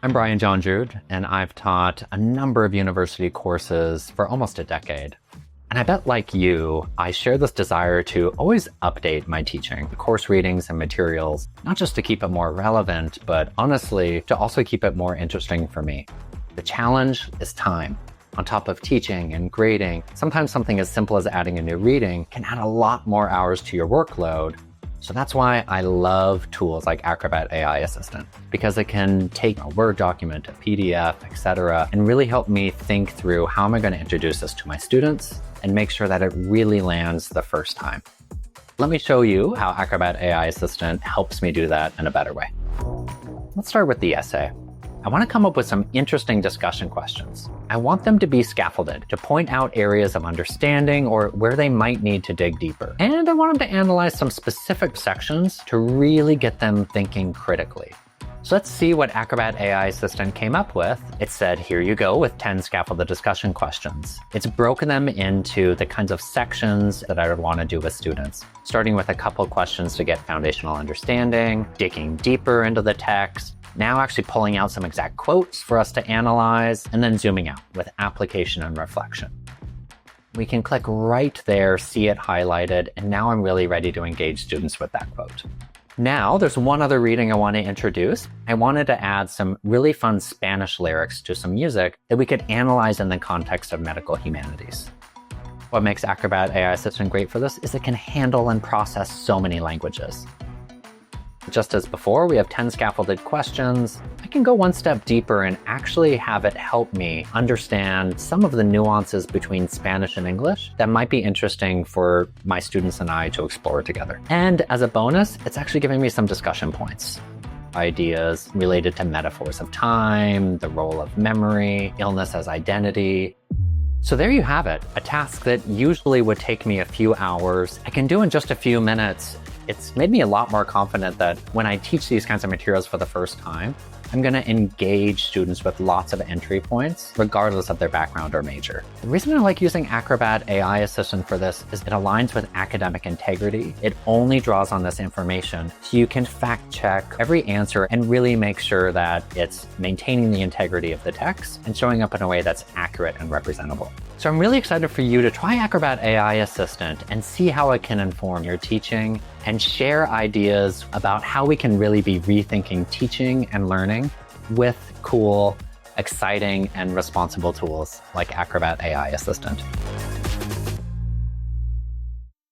I'm Brian John Jude, and I've taught a number of university courses for almost a decade. And I bet like you, I share this desire to always update my teaching, course readings and materials, not just to keep it more relevant, but honestly, to also keep it more interesting for me. The challenge is time. On top of teaching and grading, sometimes something as simple as adding a new reading can add a lot more hours to your workload. So that's why I love tools like Acrobat AI Assistant, because it can take a Word document, a PDF, etc., and really help me think through how am I going to introduce this to my students and make sure that it really lands the first time. Let me show you how Acrobat AI Assistant helps me do that in a better way. Let's start with the essay. I want to come up with some interesting discussion questions. I want them to be scaffolded, to point out areas of understanding or where they might need to dig deeper. And I want them to analyze some specific sections to really get them thinking critically. So let's see what Acrobat AI Assistant came up with. It said, here you go with 10 scaffolded discussion questions. It's broken them into the kinds of sections that I would want to do with students, starting with a couple questions to get foundational understanding, digging deeper into the text, now actually pulling out some exact quotes for us to analyze, and then zooming out with application and reflection. We can click right there, see it highlighted, and now I'm really ready to engage students with that quote. Now, there's one other reading I want to introduce. I wanted to add some really fun Spanish lyrics to some music that we could analyze in the context of medical humanities. What makes Acrobat AI Assistant great for this is it can handle and process so many languages. Just as before, we have 10 scaffolded questions. I can go one step deeper and actually have it help me understand some of the nuances between Spanish and English that might be interesting for my students and I to explore together. And as a bonus, it's actually giving me some discussion points. Ideas related to metaphors of time, the role of memory, illness as identity. So there you have it, a task that usually would take me a few hours, I can do in just a few minutes. It's made me a lot more confident that when I teach these kinds of materials for the first time, I'm going to engage students with lots of entry points, regardless of their background or major. The reason I like using Acrobat AI Assistant for this is it aligns with academic integrity. It only draws on this information, so you can fact check every answer and really make sure that it's maintaining the integrity of the text and showing up in a way that's accurate and representable. So I'm really excited for you to try Acrobat AI Assistant and see how it can inform your teaching and share ideas about how we can really be rethinking teaching and learning with cool, exciting, and responsible tools like Acrobat AI Assistant.